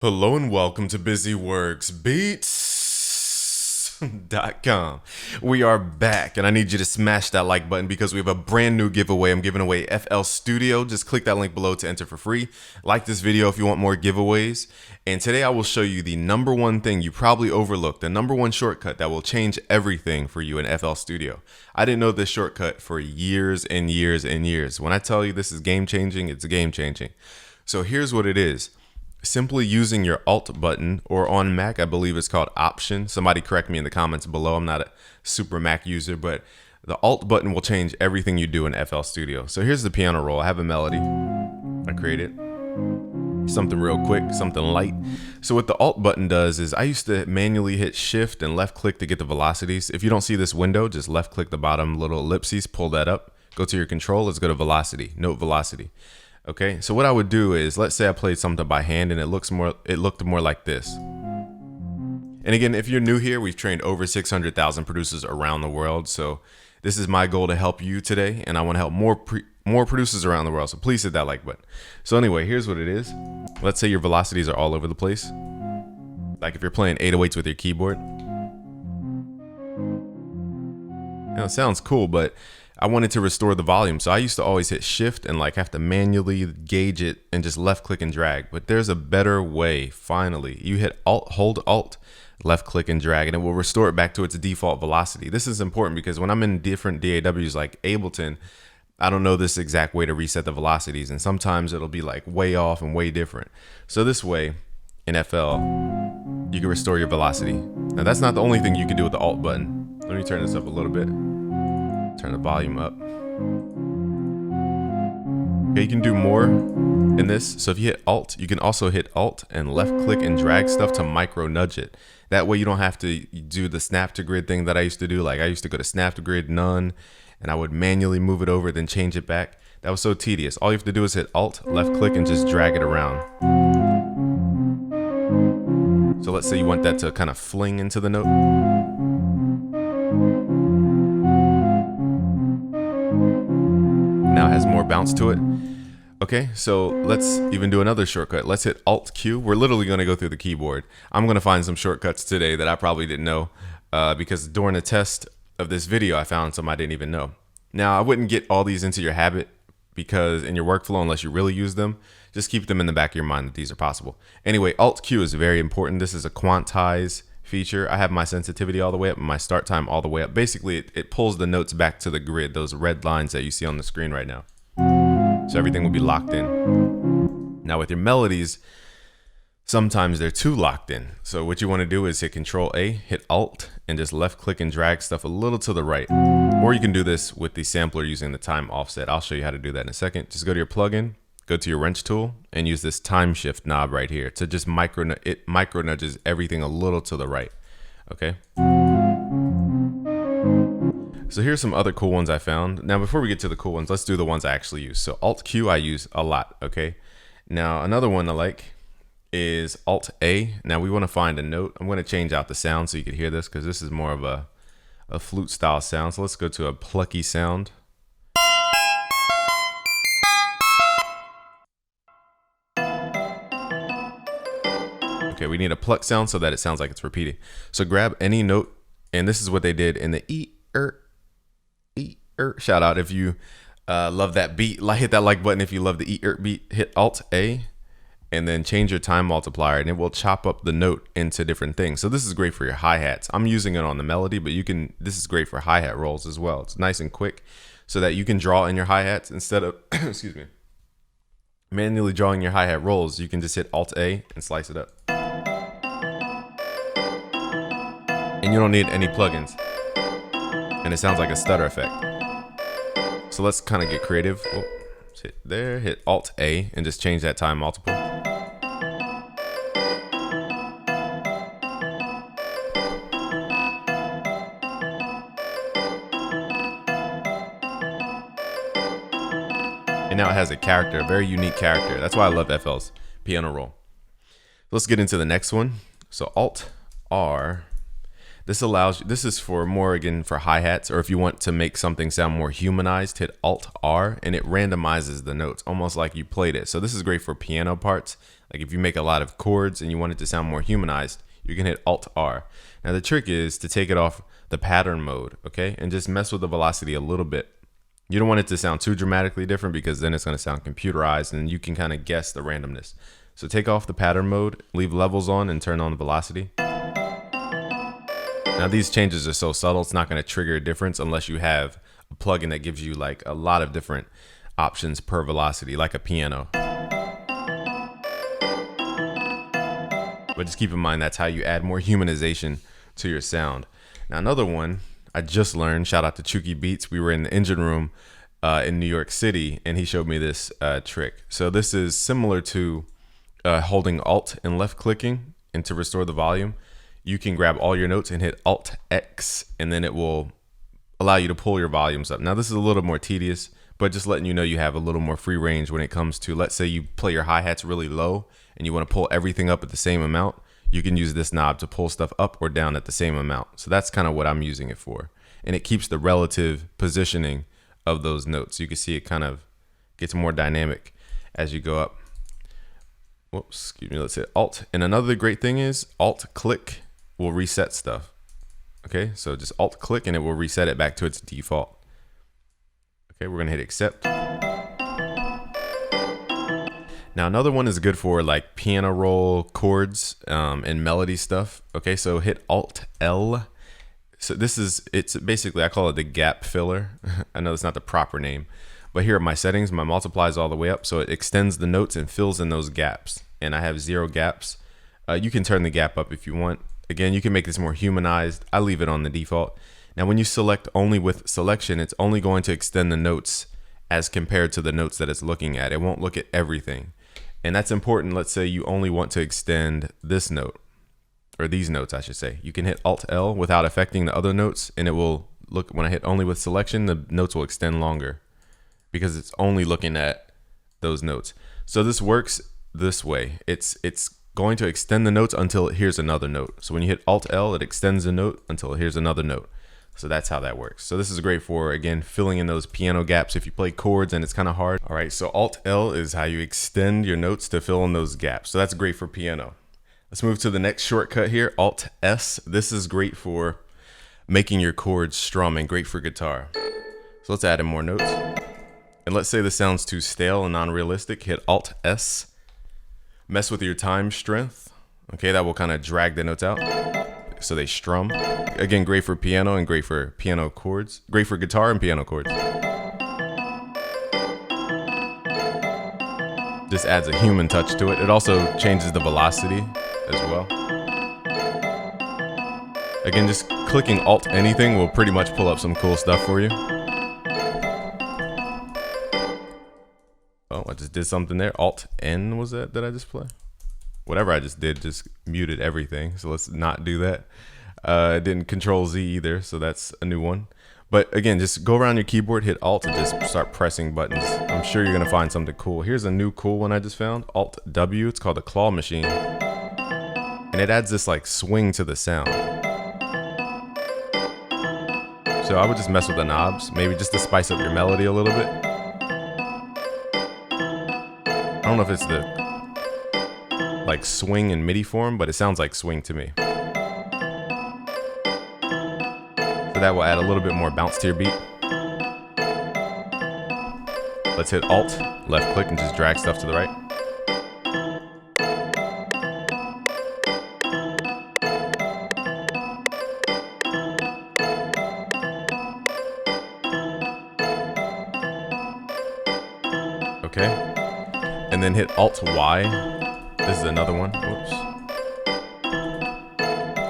Hello and welcome to BusyWorksBeats.com. We are back and I need you to smash that like button because we have a brand new giveaway. I'm giving away FL Studio. Just click that link below to enter for free. Like this video if you want more giveaways. And today I will show you the number one thing you probably overlooked, the number one shortcut that will change everything for you in FL Studio. I didn't know this shortcut for years and years and years. When I tell you this is game changing, it's game changing. So here's what it is. Simply using your Alt button, or on Mac, I believe it's called Option. Somebody correct me in the comments below. I'm not a super Mac user, but the Alt button will change everything you do in FL Studio. So here's the piano roll. I have a melody. I created something real quick, something light. So what the Alt button does is I used to manually hit Shift and left click to get the velocities. If you don't see this window, just left click the bottom little ellipses, pull that up, go to your control. Let's go to velocity, note velocity. Okay, so what I would do is, let's say I played something by hand and it looked more like this. And again, if you're new here, we've trained over 600,000 producers around the world. So this is my goal to help you today, and I want to help more producers around the world. So please hit that like button. So anyway, here's what it is. Let's say your velocities are all over the place. Like if you're playing 808s with your keyboard. Now it sounds cool, but I wanted to restore the volume. So I used to always hit Shift and like have to manually gauge it and just left click and drag. But there's a better way, finally. You hit Alt, hold Alt, left click and drag, and it will restore it back to its default velocity. This is important because when I'm in different DAWs like Ableton, I don't know this exact way to reset the velocities. And sometimes it'll be like way off and way different. So this way in FL, you can restore your velocity. Now that's not the only thing you can do with the Alt button. Let me turn this up a little bit. Turn the volume up. Okay, you can do more in this. So if you hit Alt, you can also hit Alt and left click and drag stuff to micro nudge it. That way you don't have to do the snap to grid thing that I used to do. Like I used to go to snap to grid, none, and I would manually move it over, then change it back. That was so tedious. All you have to do is hit Alt, left click, and just drag it around. So let's say you want that to kind of fling into the note. Now it has more bounce to it. Okay, so let's even do another shortcut. Let's hit Alt Q. We're literally going to go through the keyboard. I'm going to find some shortcuts today that I probably didn't know because during the test of this video, I found some I didn't even know. Now, I wouldn't get all these into your habit because in your workflow, unless you really use them, just keep them in the back of your mind that these are possible. Anyway, Alt Q is very important. This is a quantize feature. I have my sensitivity all the way up and my start time all the way up. Basically, it pulls the notes back to the grid, those red lines that you see on the screen right now. So everything will be locked in. Now with your melodies, sometimes they're too locked in. So what you want to do is hit Control A, hit Alt, and just left click and drag stuff a little to the right. Or you can do this with the sampler using the time offset. I'll show you how to do that in a second. Just go to your plugin, go to your wrench tool, and use this time shift knob right here to just micro nudges everything a little to the right. Okay. So here's some other cool ones I found. Now before we get to the cool ones, let's do the ones I actually use. So Alt Q I use a lot. Okay. Now another one I like is Alt A. Now we want to find a note. I'm going to change out the sound so you can hear this because this is more of a flute style sound. So let's go to a plucky sound. Okay, we need a pluck sound so that it sounds like it's repeating. So grab any note, and this is what they did in the shout out if you love that beat. Hit that like button if you love the beat. Hit Alt A, and then change your time multiplier, and it will chop up the note into different things. So this is great for your hi-hats. I'm using it on the melody, but this is great for hi-hat rolls as well. It's nice and quick so that you can draw in your hi-hats instead of excuse me, manually drawing your hi-hat rolls. You can just hit Alt A and slice it up. And you don't need any plugins. And it sounds like a stutter effect. So let's kind of get creative. Oh, hit there, hit Alt A, and just change that time multiple. And now it has a character, a very unique character. That's why I love FL's piano roll. Let's get into the next one. So Alt R. This is for more, again, for hi-hats, or if you want to make something sound more humanized, hit Alt-R and it randomizes the notes, almost like you played it. So this is great for piano parts. Like if you make a lot of chords and you want it to sound more humanized, you can hit Alt-R. Now the trick is to take it off the pattern mode, okay? And just mess with the velocity a little bit. You don't want it to sound too dramatically different because then it's going to sound computerized and you can kind of guess the randomness. So take off the pattern mode, leave levels on, and turn on the velocity. Now these changes are so subtle, it's not going to trigger a difference unless you have a plugin that gives you like a lot of different options per velocity, like a piano. But just keep in mind that's how you add more humanization to your sound. Now another one I just learned, shout out to Chuki Beats. We were in the engine room in New York City and he showed me this trick. So this is similar to holding Alt and left clicking, and to restore the volume, you can grab all your notes and hit Alt X and then it will allow you to pull your volumes up. Now this is a little more tedious, but just letting you know you have a little more free range when it comes to, let's say you play your hi-hats really low and you want to pull everything up at the same amount. You can use this knob to pull stuff up or down at the same amount. So that's kind of what I'm using it for. And it keeps the relative positioning of those notes. You can see it kind of gets more dynamic as you go up. Whoops, excuse me, let's hit Alt. And another great thing is Alt click will reset stuff. Okay, so just Alt click and it will reset it back to its default. Okay, we're gonna hit accept. Now another one is good for like piano roll chords and melody stuff. Okay, so hit Alt L. So it's basically, I call it the gap filler. I know it's not the proper name, but here are my settings. My multiply is all the way up, so it extends the notes and fills in those gaps. And I have 0 gaps. You can turn the gap up if you want. Again, you can make this more humanized. I leave it on the default. Now when you select only with selection, it's only going to extend the notes as compared to the notes that it's looking at. It won't look at everything. And that's important. Let's say you only want to extend this note, or these notes, I should say. You can hit Alt L without affecting the other notes, and it will look, when I hit only with selection, the notes will extend longer because it's only looking at those notes. So this works this way. It's going to extend the notes until it hears another note. So when you hit Alt L, it extends the note until it hears another note. So that's how that works. So this is great for, again, filling in those piano gaps if you play chords and it's kind of hard. All right, so Alt L is how you extend your notes to fill in those gaps. So that's great for piano. Let's move to the next shortcut here, Alt S. This is great for making your chords strum and great for guitar. So let's add in more notes. And let's say this sounds too stale and non-realistic, hit Alt S. Mess with your time strength. Okay, that will kind of drag the notes out so they strum. Again, great for piano and great for piano chords. Great for guitar and piano chords. This adds a human touch to it. It also changes the velocity as well. Again, just clicking Alt anything will pretty much pull up some cool stuff for you. Oh, I just did something there. Alt N was that I just play? Whatever I just did just muted everything. So let's not do that. It didn't Control Z either, so that's a new one. But again, just go around your keyboard, hit Alt, and just start pressing buttons. I'm sure you're gonna find something cool. Here's a new cool one I just found, Alt W. It's called the Claw Machine. And it adds this like swing to the sound. So I would just mess with the knobs, maybe just to spice up your melody a little bit. I don't know if it's the like swing in MIDI form, but it sounds like swing to me. So that will add a little bit more bounce to your beat. Let's hit Alt, left click, and just drag stuff to the right. Okay, and then hit Alt Y. This is another one. Whoops.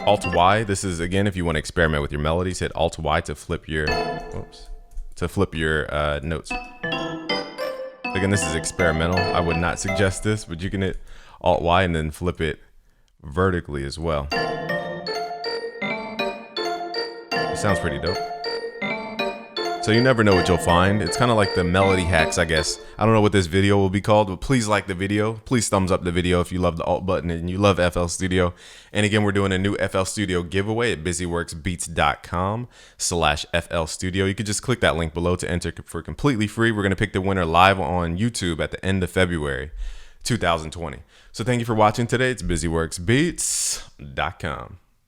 Alt Y. This is, again, if you want to experiment with your melodies, hit Alt Y to flip your notes. Again, this is experimental. I would not suggest this, but you can hit Alt Y and then flip it vertically as well. It sounds pretty dope. So you never know what you'll find. It's kind of like the melody hacks, I guess. I don't know what this video will be called, but please like the video. Please thumbs up the video if you love the alt button and you love FL Studio. And again, we're doing a new FL Studio giveaway at busyworksbeats.com/FL Studio. You could just click that link below to enter for completely free. We're going to pick the winner live on YouTube at the end of February 2020. So thank you for watching today. It's busyworksbeats.com.